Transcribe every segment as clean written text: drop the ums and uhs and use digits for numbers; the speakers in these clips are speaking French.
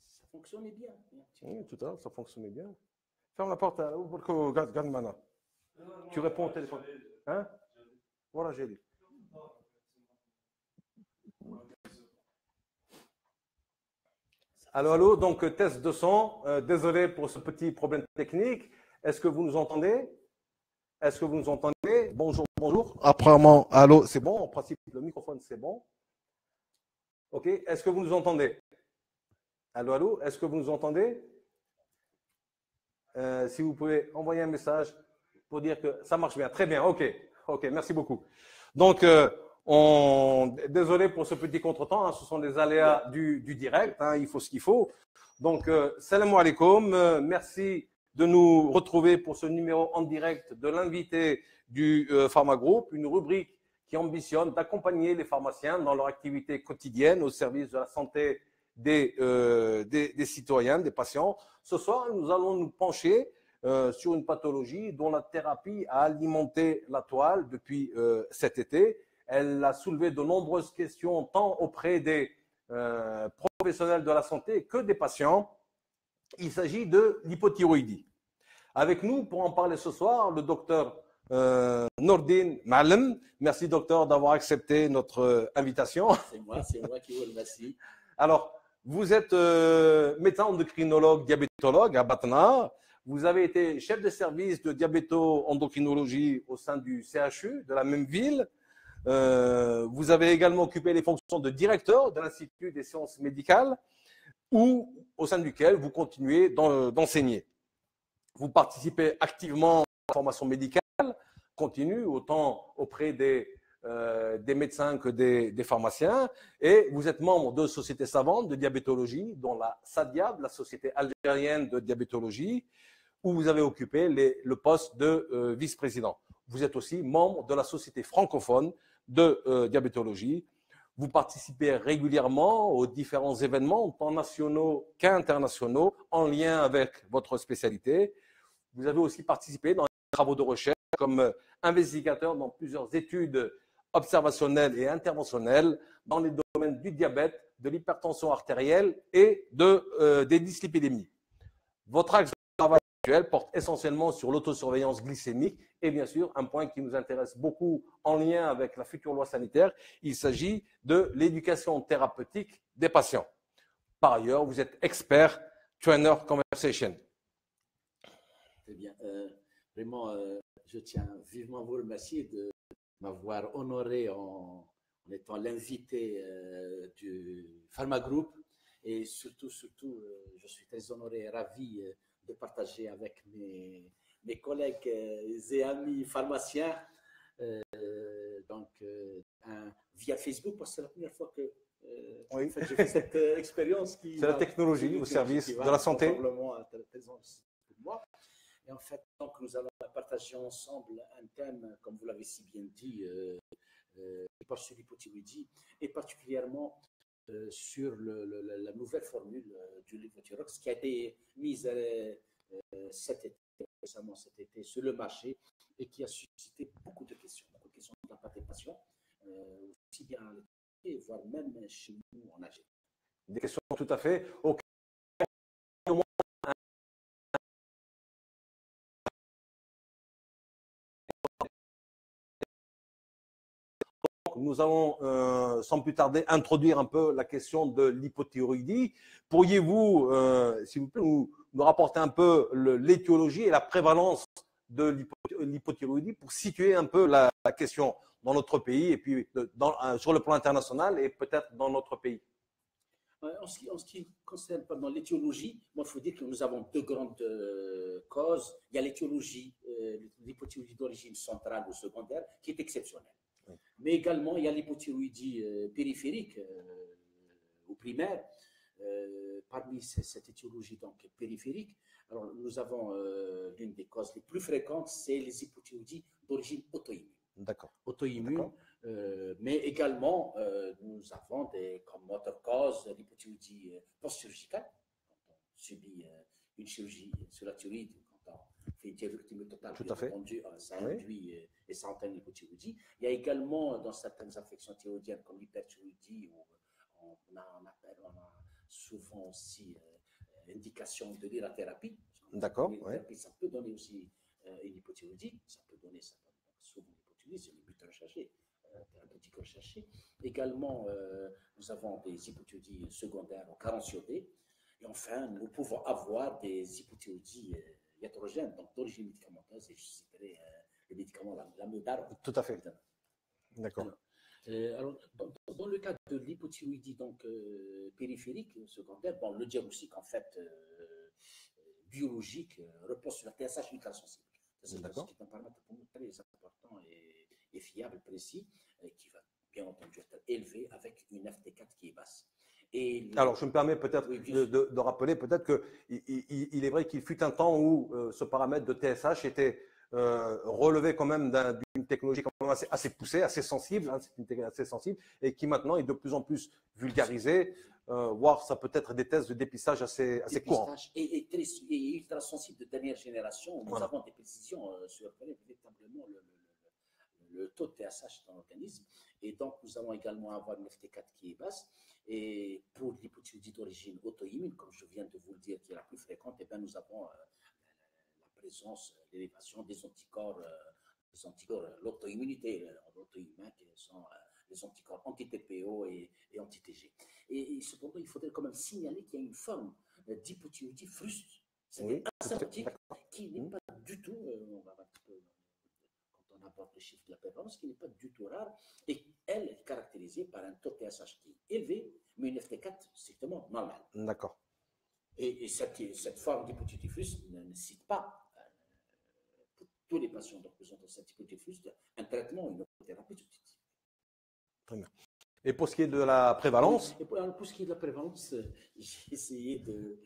Ça fonctionnait bien. Oui, tout à l'heure, ça fonctionnait bien. Ferme la porte, garde Mana. Tu réponds au téléphone. Hein? Voilà, j'ai dit. Allô, allô, donc test de son. Désolé pour ce petit problème technique. Est-ce que vous nous entendez? Est-ce que vous nous entendez? Bonjour, bonjour. Apparemment, allô, c'est bon. En principe, le microphone, c'est bon. OK. Est-ce que vous nous entendez? Allô, allô, est-ce que vous nous entendez? Si vous pouvez envoyer un message pour dire que ça marche bien. Très bien, OK. OK, merci beaucoup. Donc, désolé pour ce petit contretemps, hein, ce sont des aléas du direct, hein, il faut ce qu'il faut. Donc, salam alaikum, merci de nous retrouver pour ce numéro en direct de l'invité du Pharma Group, une rubrique qui ambitionne d'accompagner les pharmaciens dans leur activité quotidienne au service de la santé des citoyens, des patients. Ce soir, nous allons nous pencher sur une pathologie dont la thérapie a alimenté la toile depuis cet été. Elle a soulevé de nombreuses questions tant auprès des professionnels de la santé que des patients. Il s'agit de l'hypothyroïdie. Avec nous, pour en parler ce soir, le docteur Nordine Malem. Merci, docteur, d'avoir accepté notre invitation. C'est moi qui vous remercie. Alors, vous êtes médecin endocrinologue, diabétologue à Batna. Vous avez été chef de service de diabéto-endocrinologie au sein du CHU de la même ville. Vous avez également occupé les fonctions de directeur de l'Institut des sciences médicales, au sein duquel vous continuez d'enseigner. Vous participez activement à la formation médicale continue, autant auprès des médecins que des pharmaciens, et vous êtes membre de sociétés savantes de diabétologie, dont la SADIAB, la Société algérienne de diabétologie, où vous avez occupé le poste de vice-président. Vous êtes aussi membre de la Société francophone de diabétologie. Vous participez régulièrement aux différents événements, tant nationaux qu'internationaux, en lien avec votre spécialité. Vous avez aussi participé dans des travaux de recherche comme investigateur dans plusieurs études observationnelles et interventionnelles dans les domaines du diabète, de l'hypertension artérielle et des dyslipidémies. Votre axe de travail actuel porte essentiellement sur l'autosurveillance glycémique et bien sûr, un point qui nous intéresse beaucoup en lien avec la future loi sanitaire, il s'agit de l'éducation thérapeutique des patients. Par ailleurs, vous êtes expert trainer conversation. Très bien. Vraiment, je tiens vivement à vous remercier de m'avoir honoré en étant l'invité du Pharma Group. Et surtout, je suis très honoré et ravi de partager avec mes collègues et amis pharmaciens, via Facebook, parce que c'est la première fois que oui. en fait, j'ai fait cette expérience. C'est la technologie au service de la santé. Pour moi. Et en fait, donc, nous allons partager ensemble un thème, comme vous l'avez si bien dit, qui porte sur l'hypothyroïdie, et particulièrement sur la nouvelle formule du Levothyrox qui a été mise récemment cet été sur le marché et qui a suscité beaucoup de questions de la part des patients, aussi bien à l'étranger, voire même chez nous en Algérie. Des questions tout à fait. Nous allons, sans plus tarder, introduire un peu la question de l'hypothyroïdie. Pourriez-vous, s'il vous plaît, nous rapporter un peu l'étiologie et la prévalence de l'hypothyroïdie pour situer un peu la question dans notre pays et puis sur le plan international et peut-être dans notre pays? En ce qui concerne l'étiologie, il faut dire que nous avons deux grandes causes. Il y a l'étiologie, l'hypothyroïdie d'origine centrale ou secondaire, qui est exceptionnelle. Oui. Mais également, il y a l'hypothyroïdie périphérique ou primaire. Parmi cette étiologie donc, périphérique, alors, nous avons l'une des causes les plus fréquentes, c'est les hypothyroïdies d'origine auto-immune. D'accord. Auto-immune. Mais également, nous avons comme autre cause l'hypothyroïdie post-chirurgicale. Quand on subit une chirurgie sur la thyroïde, quand fait une thyroïdectomie totale. Tout à fait. Ça Oui. induit et ça entraîne l'hypothyroïdie. Il y a également dans certaines affections thyroïdiennes comme l'hyperthyroïdie, où on a souvent aussi indication de l'irathérapie. D'accord. L'irathérapie, ça peut donner aussi une hypothyroïdie, ça peut donner souvent l'hypothyroïdie, c'est le but recherché, thérapeutique recherché. Également, nous avons des hypothyroïdies secondaires en carence iodée. Et enfin, nous pouvons avoir des hypothyroïdies hétérogènes, donc d'origine médicamenteuse, et je citerai le médicament l'amiodarone. Tout à fait. D'accord. Alors, dans le cas de l'hypothyroïdie périphérique secondaire, bon, le diagnostic en fait biologique repose sur la TSH ultrasensible. C'est un paramètre pour nous très important et fiable, précis, qui va bien entendu être élevé avec une FT4 qui est basse. Alors, je me permets peut-être de rappeler peut-être qu'il est vrai qu'il fut un temps où ce paramètre de TSH était relevé quand même d'une technologie quand même assez poussée, assez sensible, hein, c'est une technologie assez sensible, et qui maintenant est de plus en plus vulgarisée, voire ça peut être des tests de dépistage assez courants. Et ultra sensible de dernière génération, nous avons des précisions sur véritablement le taux de TSH dans l'organisme, et donc nous allons également avoir une FT4 qui est basse. Et pour l'hypothyroïdie d'origine auto-immune, comme je viens de vous le dire, qui est la plus fréquente, eh bien, nous avons la présence, l'élévation des anticorps, l'auto-immunité, l'auto-humain, qui sont les anticorps anti-TPO et anti-TG. Et cependant, il faudrait quand même signaler qu'il y a une forme d'hypothyroïdie fruste, c'est-à-dire asymptotique, qui n'est pas du tout, on va un petit peu, quand on aborde le chiffre de la prévalence, qui n'est pas du tout rare, et elle est caractérisée par un taux de TSH qui est élevé, mais une FT4 strictement normale. D'accord. Et cette forme d'hypothyroïdie fruste ne nécessite pas, pour tous les patients présentant cette hypothyroïdie fruste, un traitement, une thérapie substitutive. Très bien. Et pour ce qui est de la prévalence? Et pour ce qui est de la prévalence, j'ai essayé de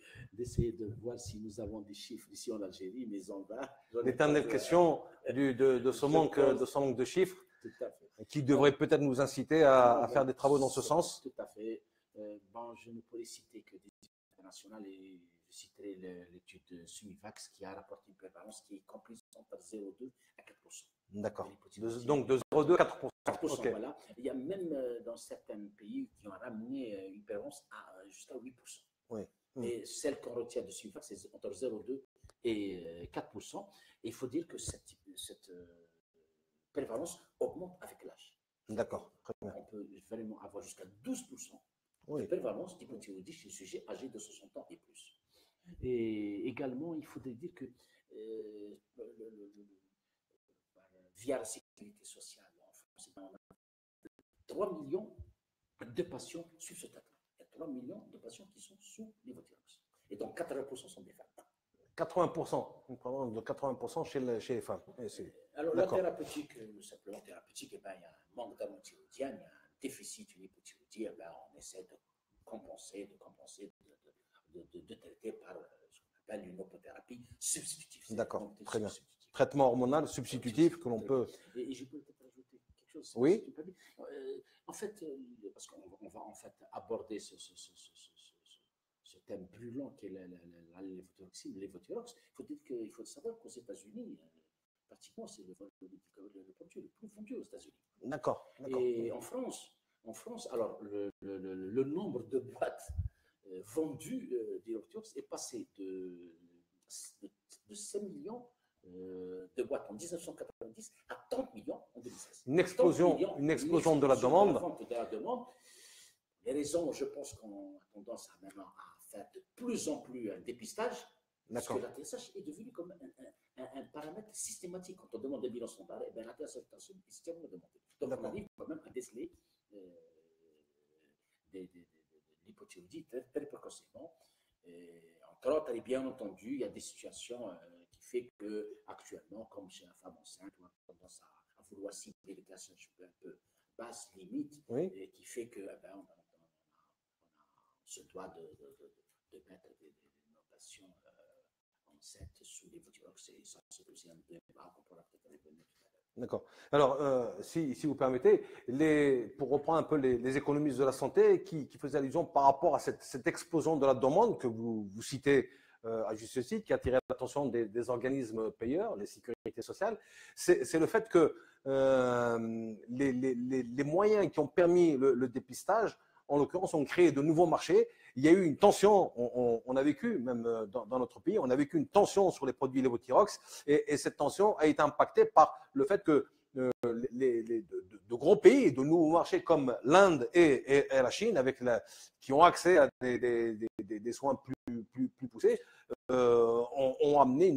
voir si nous avons des chiffres ici en Algérie, mais en bas. L'éternelle question de ce manque de chiffres, qui devrait peut-être nous inciter à faire des travaux dans ce sens. Tout à fait. Bon, je ne pourrais citer que des études internationales, et je citerai l'étude Sumivax qui a rapporté une prévalence qui est comprise entre 0,2 à 4%. D'accord. Donc de 0,2 à 4%. 4%, okay. Voilà. Il y a même dans certains pays qui ont ramené une prévalence jusqu'à 8%. Oui. Et celle qu'on retient de Sumivax, c'est entre 0,2 et 4%. Et il faut dire que cette prévalence augmente avec l'âge. D'accord. On peut vraiment avoir jusqu'à 12% de prévalence d'hypothyroïdie chez les sujets âgés de 60 ans et plus. Et également, il faudrait dire que via la sécurité sociale en France, on a 3 millions de patients sur ce traitement. Il y a 3 millions de patients qui sont sous lévothyrox. Et donc 80% sont des femmes. 80%, une prévalence de 80% chez les femmes. Alors la thérapeutique, simplement thérapeutique, il y a un manque d'hormones thyroïdiennes, il y a un déficit, une hypothyroïdie, on essaie de compenser, de traiter par ce qu'on appelle une homothérapie substitutive. D'accord, très bien. Traitement hormonal substitutif que l'on peut… Et je peux peut-être ajouter quelque chose. Oui. En fait, parce qu'on va en fait aborder ce thème brûlant qu'est la lévothyrox, il faut savoir qu'aux États-Unis, pratiquement, c'est le produit le plus vendu aux États-Unis. D'accord. Et en France, alors le nombre de boîtes vendues d'lévothyrox est passé de 5 millions de boîtes en 1990 à 30 millions en 2016. Une explosion de la demande. Les raisons, je pense qu'on a tendance à maintenant à faire de plus en plus un dépistage, parce que la TSH est devenue comme un paramètre systématique. Quand on demande des bilans standards, et bien la TSH est systématiquement demandée. Donc on arrive quand même à déceler l'hypothyroïdie très précocement. Entre autres, et bien entendu, il y a des situations qui fait que actuellement, comme chez la femme enceinte, on a tendance à vouloir cibler des TSH un peu basse limite, et qui fait que on se doit de mettre des notations enceintes sous les lévothyrox, et ça c'est aussi un débat qu'on pourra peut-être revenir tout à l'heure. D'accord. Alors, si vous permettez, pour reprendre un peu les économistes de la santé qui faisaient allusion par rapport à cette explosion de la demande que vous citez à juste titre, qui a attiré l'attention des organismes payeurs, les sécurités sociales, c'est le fait que les moyens qui ont permis le dépistage, en l'occurrence, ont créé de nouveaux marchés. Il y a eu une tension, on a vécu, même dans notre pays, on a vécu une tension sur les produits Levothyrox, et cette tension a été impactée par le fait que de gros pays, de nouveaux marchés comme l'Inde et la Chine, qui ont accès à des soins plus poussés, ont amené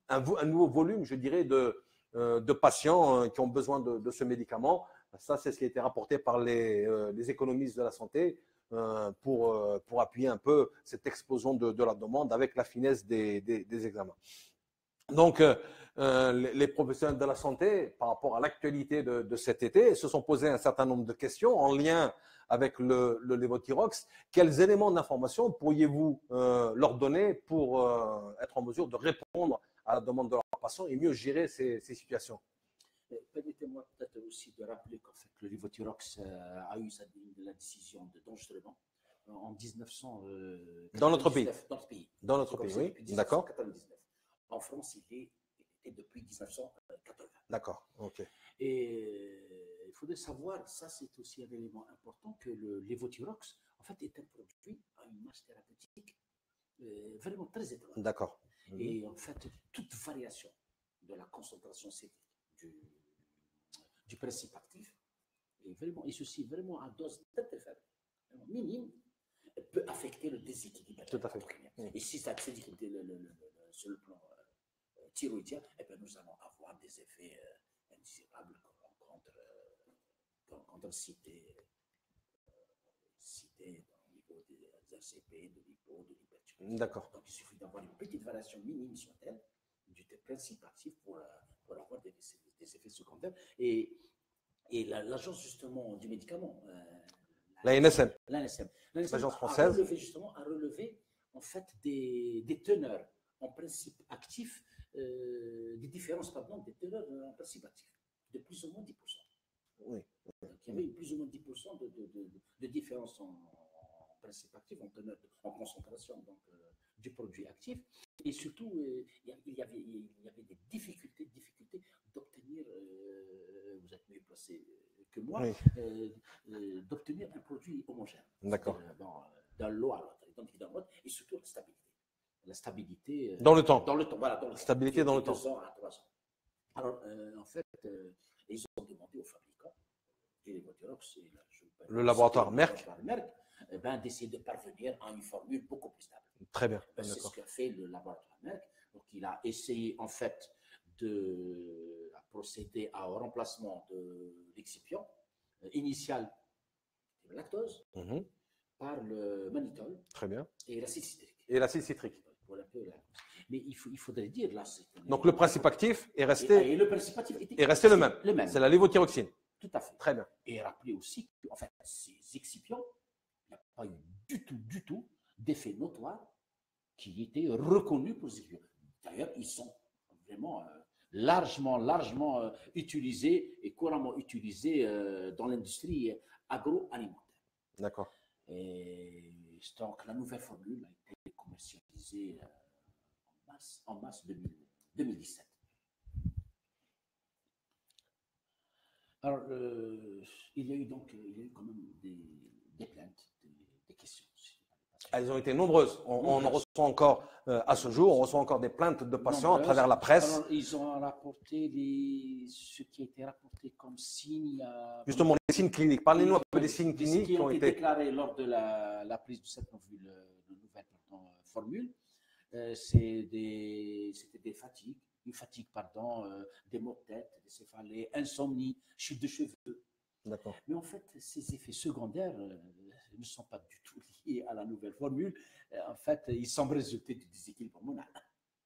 un nouveau volume, je dirais, de patients qui ont besoin de ce médicament. Ça, c'est ce qui a été rapporté par les économistes de la santé pour appuyer un peu cette explosion de la demande avec la finesse des examens. Donc, les professionnels de la santé, par rapport à l'actualité de cet été, se sont posés un certain nombre de questions en lien avec le Levothyrox. Quels éléments d'information pourriez-vous leur donner pour être en mesure de répondre à la demande de leurs patients et mieux gérer ces situations? Permettez-moi peut-être aussi de rappeler qu'en fait, le Levothyrox a eu la décision d'enregistrement en 1999. Dans notre pays. Dans notre pays, oui. D'accord. En France, il est depuis 1980. D'accord, ok. Et il faudrait savoir, ça c'est aussi un élément important, que le Levothyrox, en fait, est un produit à une masse thérapeutique vraiment très étroite. D'accord. Et en fait, toute variation de la concentration du principe actif, et ceci vraiment à dose très faible, minime, peut affecter le déséquilibre. Tout à fait. Et si ça déséquilibre sur le plan thyroïdien, eh bien, nous allons avoir des effets indésirables qu'on rencontre cité au niveau des RCP, de l'hypo, de l'hyperthyroïdie. D'accord. Donc, il suffit d'avoir une petite variation minime soit-elle du principe actif pour avoir des effets secondaires. Et l'agence justement du médicament, l'ANSM, l'agence française, a relevé en fait des teneurs en principe actif, des différences des teneurs en principe actif de plus ou moins 10%. Oui. Donc, il y avait plus ou moins 10% de différence en principe actif, en concentration donc, du produit actif. Et surtout, il y avait des difficultés d'obtenir, vous êtes mieux placé que moi, d'obtenir un produit homogène. D'accord. D'un lot à l'autre, et surtout la stabilité. La stabilité dans le temps. Voilà, dans le stabilité dans le temps. 2 ans à 3 ans. Alors, en fait, ils ont demandé aux fabricants du Levothyrox, le laboratoire Merck, d'essayer de parvenir à une formule beaucoup plus stable. Très bien. C'est ce qu'a fait le laboratoire Merck. Donc, il a essayé en fait de procéder au remplacement de l'excipient initial de la lactose par le mannitol. Très bien. Et l'acide citrique. Mais il faudrait dire là. Donc le principe actif est resté. Et le principe actif est resté le même. C'est la lévothyroxine. Tout à fait. Très bien. Et rappelez aussi qu'en fait, ces excipients, il n'y a pas eu du tout d'effet notoire qui était reconnu pour ces excipients. D'ailleurs, ils sont vraiment largement utilisés et couramment utilisés dans l'industrie agroalimentaire. D'accord. Et donc, la nouvelle formule a été commercialisée en mars 2017. Alors, il y a eu quand même des plaintes, des questions. Elles ont été nombreuses. On en reçoit encore à ce jour, on reçoit encore des plaintes de patients à travers la presse. Alors, ils ont rapporté ce qui a été rapporté comme signe. Justement, les signes cliniques. Parlez-nous un peu des signes cliniques qui ont été déclarés lors de la prise de cette nouvelle formule. C'était des fatigues, des maux de tête, des céphalées, insomnie, chute de cheveux. D'accord. Mais en fait, ces effets secondaires ne sont pas du tout liés à la nouvelle formule. En fait, ils semblent résulter du déséquilibre hormonal.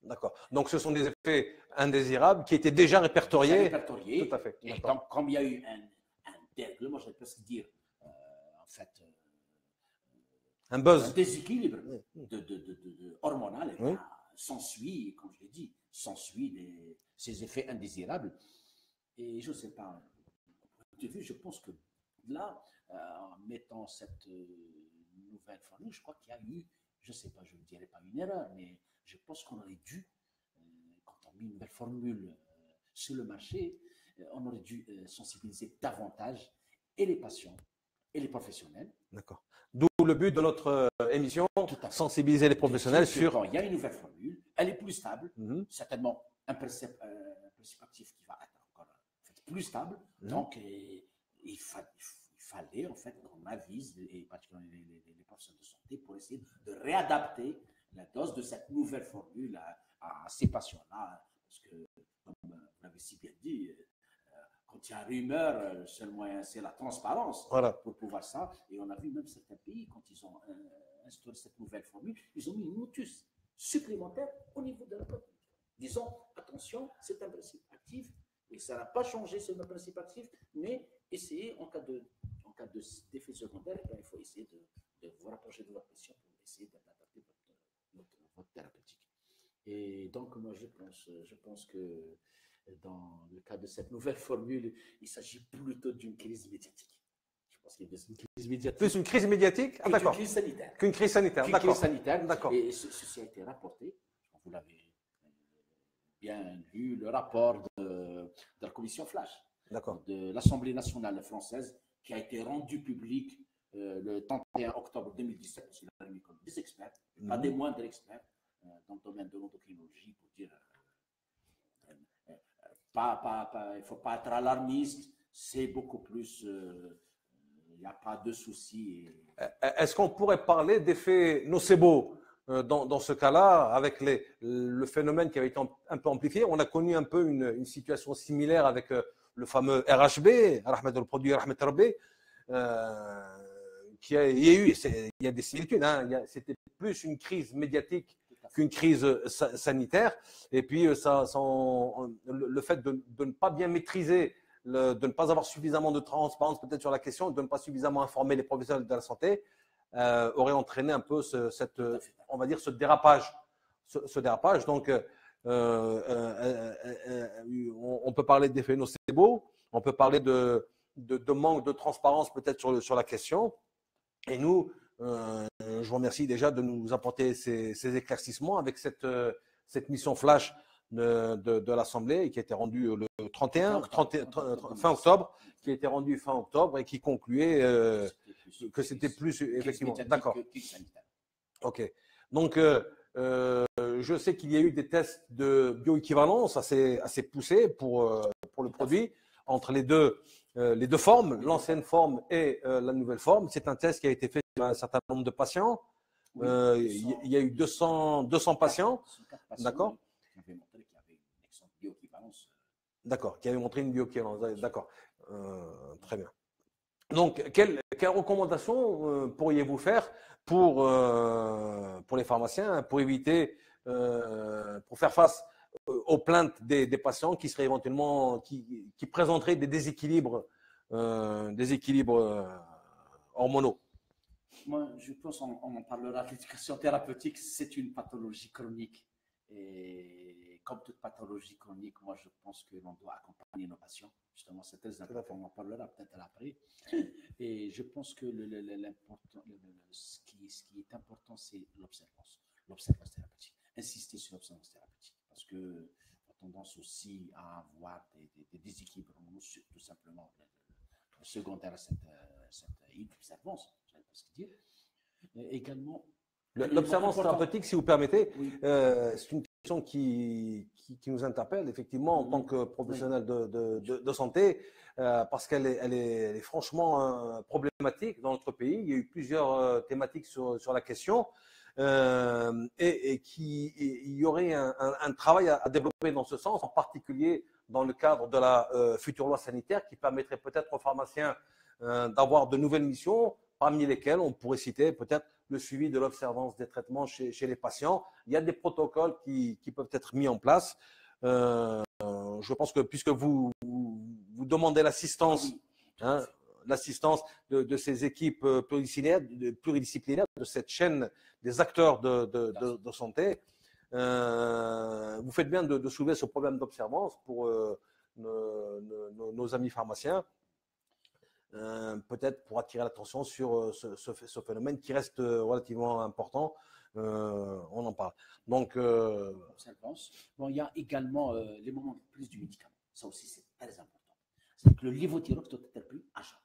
D'accord. Donc, ce sont des effets indésirables qui étaient déjà répertoriés. Tout à fait. Et donc, comme il y a eu un dérèglement, je vais presque dire, en fait, un buzz, un déséquilibre hormonal, oui. S'ensuit, comme je l'ai dit, ces effets indésirables. Et je ne sais pas, je pense que là, en mettant cette nouvelle formule, je crois qu'il y a eu, je ne sais pas, je ne dirais pas une erreur, mais je pense qu'on aurait dû, quand on met une nouvelle formule sur le marché, on aurait dû sensibiliser davantage et les patients et les professionnels. D'accord. D'où le but de notre émission, sensibiliser les professionnels sur… Quand il y a une nouvelle formule, elle est plus stable, certainement un principe actif qui va être encore plus stable. Donc, il fallait en fait qu'on avise, et particulièrement les professionnels de santé, pour essayer de réadapter la dose de cette nouvelle formule à ces patients-là. Parce que, comme vous l'avez si bien dit, quand il y a rumeur, le seul moyen, c'est la transparence pour pouvoir ça. Et on a vu même certains pays, quand ils ont instauré cette nouvelle formule, ils ont mis une notice supplémentaire au niveau de la production. Disons, attention, c'est un principe actif, et ça n'a pas changé, c'est un principe actif, mais essayez, en cas d'effet secondaire, il faut essayer de vous rapprocher de votre patient pour essayer d'adapter votre thérapeutique. Et donc, moi, je pense que dans le cas de cette nouvelle formule, il s'agit plutôt d'une crise médiatique. Je pense qu'il y a une crise médiatique. Plus une crise médiatique, d'accord. Qu'une crise sanitaire. Qu'une crise sanitaire, d'accord. Crise sanitaire, d'accord. Et ceci a été rapporté, vous l'avez bien lu, le rapport de la commission Flash, de l'Assemblée nationale française, qui a été rendu public le 31 octobre 2017, parce qu'il a remis comme des experts, pas des moindres experts, dans le domaine de l'endocrinologie, pour dire il ne faut pas être alarmiste, c'est beaucoup plus, il n'y a pas de souci. Est-ce qu'on pourrait parler d'effet nocebo dans ce cas-là, avec le phénomène qui avait été un peu amplifié? On a connu un peu une situation similaire avec le fameux RHB, le produit RHB, il y a des similitudes, hein, c'était plus une crise médiatique qu'une crise sanitaire. Et puis, le fait de ne pas bien maîtriser, de ne pas avoir suffisamment de transparence peut-être sur la question, de ne pas suffisamment informer les professionnels de la santé, aurait entraîné un peu on va dire, ce dérapage. Donc, on peut parler d'effet nocebo, on peut parler de manque de transparence peut-être sur la question. Et nous, je vous remercie déjà de nous apporter ces éclaircissements avec cette mission flash de l'Assemblée qui a été rendue le fin octobre, qui a été rendue fin octobre et qui concluait que c'était plus effectivement. D'accord. Ok. Donc, je sais qu'il y a eu des tests de bioéquivalence assez poussés pour le produit entre les deux formes, l'ancienne forme et la nouvelle forme. C'est un test qui a été fait sur un certain nombre de patients. Il y a eu 200 patients, d'accord, d'accord, qui avaient montré une bioéquivalence, d'accord, très bien. Donc, quelles recommandations pourriez-vous faire pour les pharmaciens, pour éviter, pour faire face aux plaintes des patients qui seraient éventuellement, qui présenteraient des déséquilibres hormonaux? Moi, je pense qu'on en parlera. L'éducation thérapeutique, c'est une pathologie chronique. Et comme toute pathologie chronique, moi, je pense que l'on doit accompagner nos patients. Justement, c'est très important. On en parlera peut-être après. Et je pense que ce qui est important, c'est l'observance thérapeutique. Insister sur l'observance thérapeutique. Parce qu'on a tendance aussi à avoir des déséquilibres hormonaux, tout simplement secondaires à cette observance. Dire. Également, l'observance thérapeutique, si vous permettez, c'est une question qui nous interpelle effectivement en tant que professionnel de santé, parce qu'elle est franchement problématique dans notre pays. Il y a eu plusieurs thématiques sur la question et il y aurait un travail à développer dans ce sens, en particulier dans le cadre de la future loi sanitaire qui permettrait peut-être aux pharmaciens d'avoir de nouvelles missions, parmi lesquelles on pourrait citer peut-être le suivi de l'observance des traitements chez les patients. Il y a des protocoles qui peuvent être mis en place. Je pense que puisque vous demandez l'assistance, l'assistance de ces équipes pluridisciplinaires, de cette chaîne des acteurs de santé, vous faites bien de soulever ce problème d'observance pour nos amis pharmaciens. Peut-être pour attirer l'attention sur ce phénomène qui reste relativement important on en parle. Donc, observance. Bon, il y a également les moments de prise du médicament. Ça aussi, c'est très important. C'est que le lévothyrox doit être pris à jeun.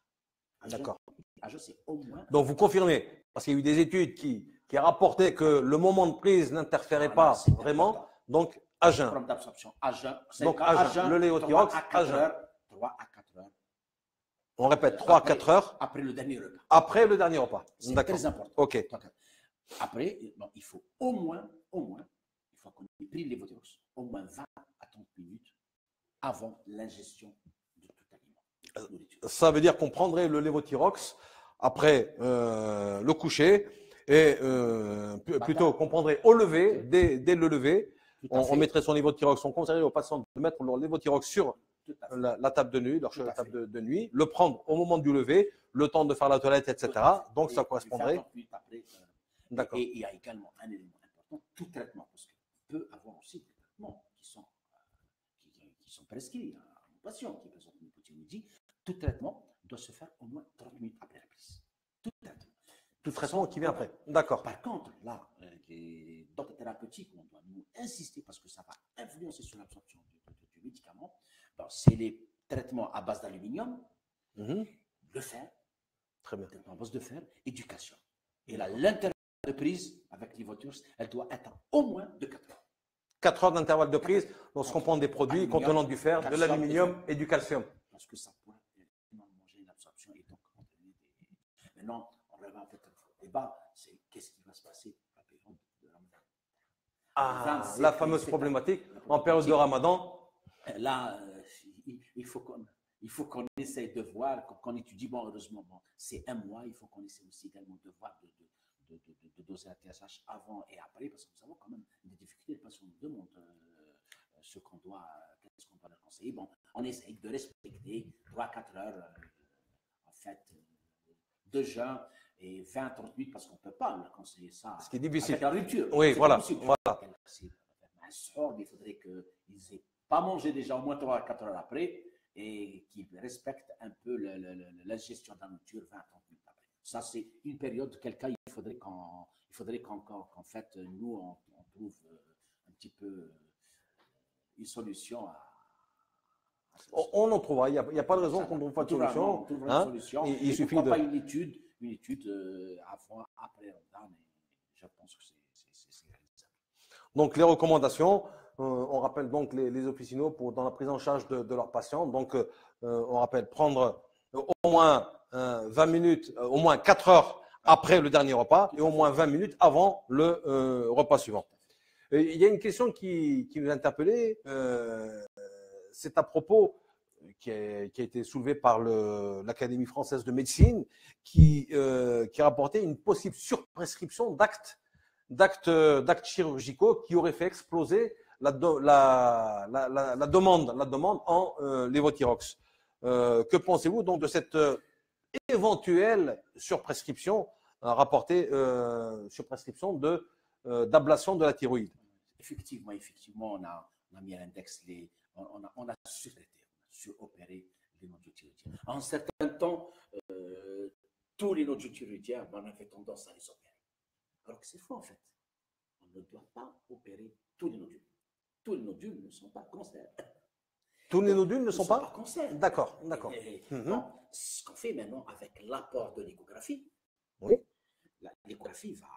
d'accord. À jeun, c'est au moins. Donc, vous confirmez, parce qu'il y a eu des études qui rapportaient que le moment de prise n'interférait pas vraiment. Important. Donc, à jeun. Problème d'absorption. À jeun. Donc, à jeun. Le lévothyrox, à jeun. 3 à 4 heures. On répète, 3 à 4 heures. Après le dernier repas. Après le dernier repas. C'est D'accord. très important. OK. Après, bon, il faut au moins, une fois qu'on ait pris le lévothyrox, au moins 20 à 30 minutes avant l'ingestion de tout aliment. Ça veut dire qu'on prendrait le lévothyrox après le coucher et plutôt qu'on prendrait au lever, dès le lever, on mettrait son lévothyrox. On conseillerait aux patients de mettre leur lévothyrox sur la table de nuit, leur table de nuit, le prendre au moment du lever, le temps de faire la toilette, etc. Donc, ça correspondrait. D'accord. Et il y a également un élément important, tout traitement, parce qu'on peut avoir aussi des traitements qui sont prescrits à un patient qui présente une hypothyroïdie. Tout traitement doit se faire au moins 30 minutes après la prise. Tout traitement. Tout traitement qui vient après. D'accord. Par contre, là, dans le thérapeutique, on doit nous insister parce que ça va influencer sur l'absorption du médicament. C'est les traitements à base d'aluminium, le fer, très bien, à base de fer et du calcium. Et là, l'intervalle de prise avec l'Ivothyrox, elle doit être au moins de 4 heures. 4 heures d'intervalle de prise lorsqu'on prend des produits contenant du fer, de l'aluminium et du calcium. Parce que ça pourrait manger l'absorption et donc entraîner des. Maintenant, on revient en fait au débat, c'est qu'est-ce qui va se passer à la période de Ramadan. Ah, la fameuse problématique en période de Ramadan. Là, il faut qu'on essaye de voir, qu'on étudie. Bon, heureusement, c'est un mois, il faut qu'on essaie aussi également de voir de doser la TSH avant et après, parce que nous avons quand même des difficultés. Les patients nous demandent qu'est-ce qu'on doit leur conseiller. Bon, on essaye de respecter 3-4 heures, en fait, de jeûne et 20-30 minutes, parce qu'on ne peut pas leur conseiller ça. Ce qui est difficile. Avec la rupture. Oui, voilà. Il faudrait qu'ils n'aient pas mangé déjà au moins 3-4 heures après et qu'ils respectent un peu la gestion de la nourriture 20-30 minutes après. Ça, c'est une période, quelqu'un, il faudrait qu'en fait, nous, on trouve un petit peu une solution à on en trouvera. Il n'y a pas de raison qu'on ne trouve pas de solution. Il suffit de. Pas une étude avant, après Ramadan, je pense que c'est réalisable. Donc, les recommandations, on rappelle donc les officinaux dans la prise en charge de leurs patients. Donc, on rappelle prendre au moins 20 minutes, au moins 4 heures après le dernier repas et au moins 20 minutes avant le repas suivant. Il y a une question qui nous a interpellé. C'est à propos qui a été soulevée par l'Académie française de médecine qui rapportait une possible surprescription d'actes chirurgicaux qui auraient fait exploser la demande en lévothyrox. Que pensez-vous donc de cette éventuelle surprescription rapportée surprescription d'ablation de la thyroïde? Effectivement, on a mis à l'index on a surtraité, suropéré les nodules thyroïdiens. En un certain temps, tous les nodules thyroïdiens, on avait tendance à les opérer. Alors que c'est faux en fait. On ne doit pas opérer tous les nodules. Tous les nodules ne sont pas cancers. Tous les nodules ne sont pas cancers. D'accord. Bon, ce qu'on fait maintenant avec l'apport de l'échographie, oui. L'échographie va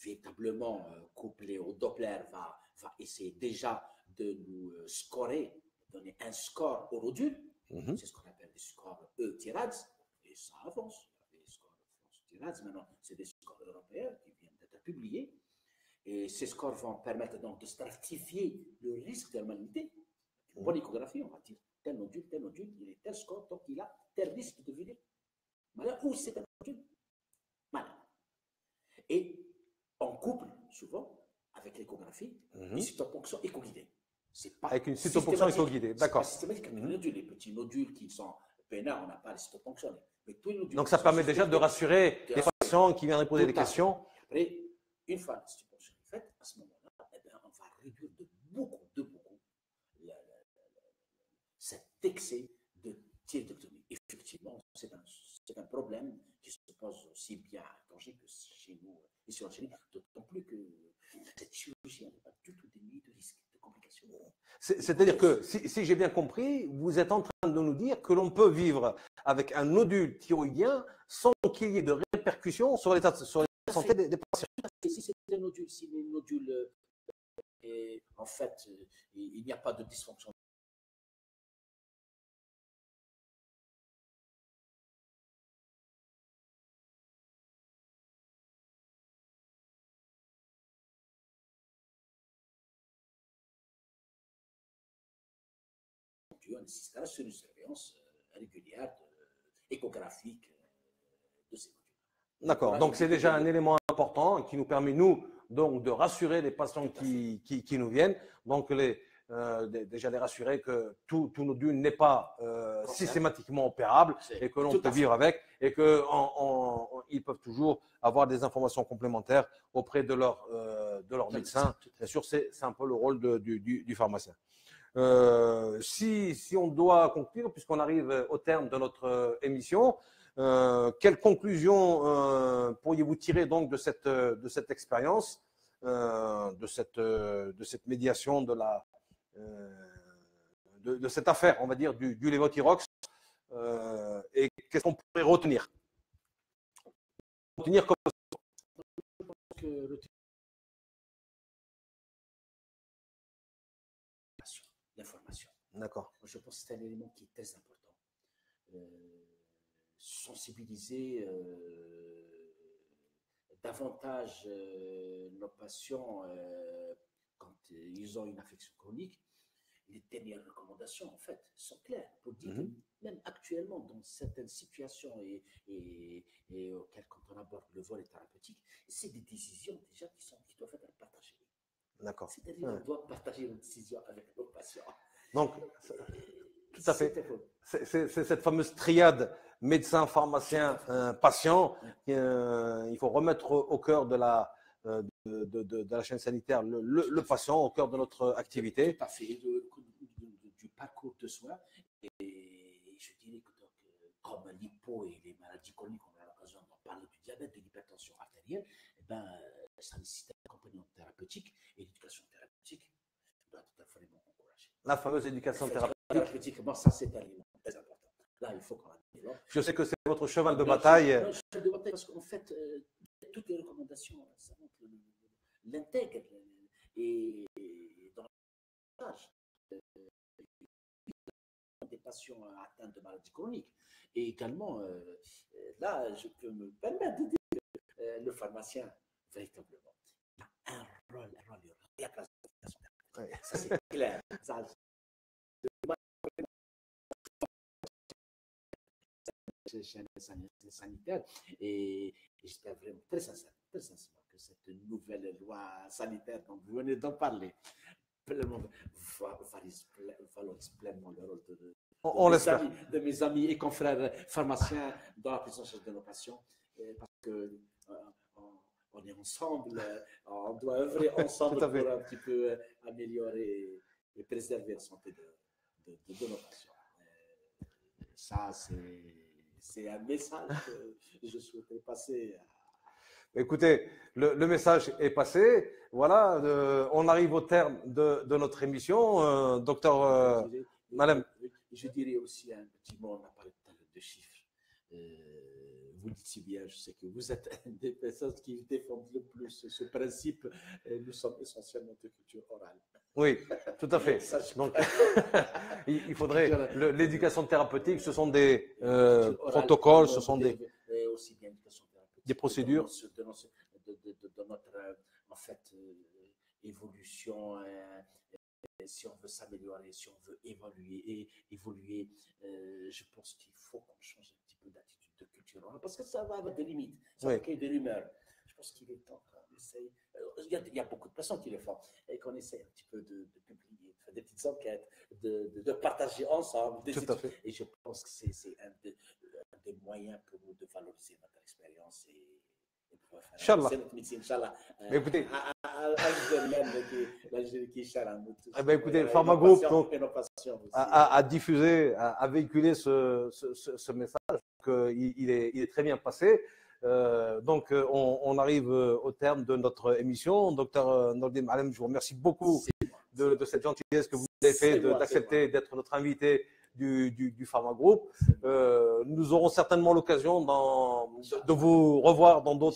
véritablement couplée au Doppler, va essayer déjà de nous scorer, donner un score au nodule. C'est ce qu'on appelle des scores E-TIRADS, et ça avance. Il y a des scores France-TIRADS, maintenant, c'est des scores européens qui viennent d'être publiés. Et ces scores vont permettre donc de stratifier le risque de la malignité. Une bonne échographie, on va dire tel nodule, il est tel score, donc il a tel risque de devenir malade ou c'est un nodule malade. Et on couple souvent avec l'échographie une cytoponction éco-guidée. Avec une cytoponction éco-guidée, d'accord. C'est systématique. Les petits nodules qui sont peinards, on n'a pas les cytoponctions. Mais tous les nodules. Donc ça permet déjà de rassurer les patients qui viennent poser des questions. Après, une fois la cytoponction est faite, à ce moment-là, on va réduire de beaucoup cet excès de thyroïdectomie. Effectivement, c'est un problème qui se pose aussi bien à Tanger que chez nous, ici en Chine, d'autant plus que C'est-à-dire que, si j'ai bien compris, vous êtes en train de nous dire que l'on peut vivre avec un nodule thyroïdien sans qu'il y ait de répercussions sur l'état de santé des patients. Si c'est un nodule, si les nodules, en fait, il n'y a pas de dysfonction. On insistera sur une surveillance régulière, échographique de ces nodules. D'accord, donc c'est déjà un élément important qui nous permet, nous, donc, de rassurer les patients qui nous viennent. Donc, déjà les rassurer que tout nodule n'est pas systématiquement opérable et que l'on peut vivre avec et qu'ils peuvent toujours avoir des informations complémentaires auprès de leur médecin. Bien sûr, c'est un peu le rôle du pharmacien. Si on doit conclure, puisqu'on arrive au terme de notre émission, quelle conclusion pourriez-vous tirer donc de cette expérience, de cette médiation, de cette affaire, on va dire, du Levothyrox, et qu'est-ce qu'on pourrait retenir comme l'information. D'accord. Je pense que c'est un élément qui est très important. Sensibiliser davantage nos patients quand ils ont une affection chronique. Les dernières recommandations, en fait, sont claires pour dire que même actuellement, dans certaines situations et auxquelles, quand on aborde le volet thérapeutique, c'est des décisions déjà qui doivent être partagées. D'accord. C'est-à-dire qu'on doit partager nos décisions avec nos patients. Donc, tout à fait. C'est cette fameuse triade médecin, pharmacien, patient. Il faut remettre au cœur de la chaîne sanitaire le patient, au cœur de notre activité. Tout à fait. Du parcours de soins. Et je dirais que donc, comme l'hypo et les maladies chroniques, on a l'occasion d'en parler, du diabète, de l'hypertension artérielle, ça nécessite un accompagnement thérapeutique et l'éducation thérapeutique doit être vraiment encouragée. La fameuse éducation thérapeutique. Bon, ça, c'est un élément très important. Là, il faut qu'on la développe. Je sais que c'est votre cheval de bataille. Non, cheval de bataille parce qu'en fait, toutes les recommandations, ça montre l'intègre et dans l'âge des patients atteints de maladies chroniques. Et également, là, je peux me permettre de dire que le pharmacien, véritablement, il a un rôle et la classification. Ça, c'est clair. Ça, sanitaire et j'espère vraiment très sincèrement que cette nouvelle loi sanitaire dont vous venez d'en parler valorise pleinement le rôle de mes amis et confrères pharmaciens dans la prise en charge de nos patients, parce que on est ensemble, on doit œuvrer ensemble pour un petit peu améliorer et préserver la santé de nos patients. Ça, c'est un message que je souhaiterais passer. Écoutez, le message est passé. Voilà, on arrive au terme de notre émission. Docteur, madame. Je dirais aussi un petit mot, on a parlé tout à l'heure de chiffres. Vous dites si bien, je sais que vous êtes une des personnes qui défendent le plus ce principe. Nous sommes essentiellement de culture orale. Oui, tout à fait. Donc, il faudrait l'éducation thérapeutique, ce sont des protocoles, ce sont aussi bien des procédures de notre en fait évolution. Si on veut s'améliorer, si on veut évoluer, je pense qu'il faut qu'on change un petit peu d'attitude de culture orale, parce que ça va avoir des limites, ça va créer des rumeurs. Je pense qu'il est temps qu'on essaye. Il y a beaucoup de personnes qui le font et qu'on essaye un petit peu de publier, de faire des petites enquêtes, de partager ensemble des études. Et je pense que c'est un des moyens pour nous de valoriser notre expérience et pouvoir faire notre métier, Inch'Allah. Écoutez, l'Algérie qui est chère à nous tous. Écoutez, Pharma Group a diffusé, a véhiculé ce message, qu'il est très bien passé. Donc, on arrive au terme de notre émission. Docteur Nordine Malem, je vous remercie beaucoup de cette gentillesse que vous avez fait d'accepter d'être notre invité du Pharma Group. Nous aurons certainement l'occasion de vous revoir dans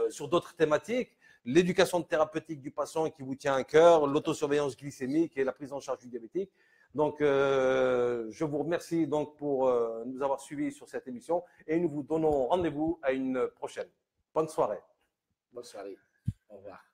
sur d'autres thématiques. L'éducation thérapeutique du patient qui vous tient à cœur, l'autosurveillance glycémique et la prise en charge du diabétique. Donc, je vous remercie donc pour nous avoir suivis sur cette émission et nous vous donnons rendez-vous à une prochaine. Bonne soirée. Bonne soirée. Au revoir.